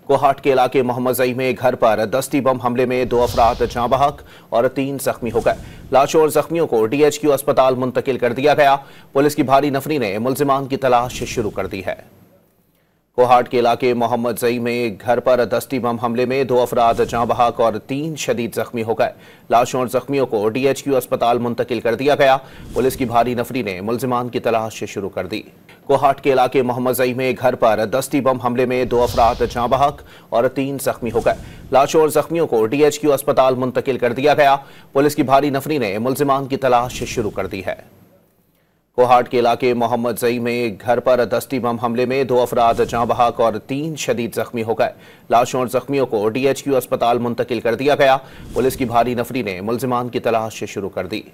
कोहाट के इलाके मोहम्मद जई में घर पर दस्ती बम हमले में 2 अफराद जाँ बहक और 3 जख्मी हो गए। लाशों और जख्मियों को DHQ अस्पताल मुंतकिल कर दिया गया। पुलिस की भारी नफरी ने मुल्जिमान की तलाश शुरू कर दी है। कोहाट के इलाके मोहम्मद जई में घर पर दस्ती बम हमले में 2 अफराद जाँ बहक और 3 शदीद जख्मी हो गए। लाशों और जख्मियों को DHQ अस्पताल मुंतकिल कर दिया गया। पुलिस की भारी नफरी ने मुल्जिमान की तलाश शुरू कर दी। कोहाट के इलाके मोहम्मद जई में घर पर दस्ती बम हमले में 2 अफराद जाँ बहक और 3 जख्मी हो गए। लाशों और जख्मियों को DHQ अस्पताल मुंतकिल कर दिया गया। पुलिस की भारी नफरी ने मुल्जिमान की तलाश शुरू कर दी है। कोहाट के इलाके मोहम्मद जई में घर पर दस्ती बम हमले में 2 अफराद जाँ बहक और 3 शदीद जख्मी हो गए। लाशों और जख्मियों को DHQ अस्पताल मुंतकिल कर दिया गया। पुलिस की भारी नफरी ने मुल्जिमान की तलाश शुरू कर दी।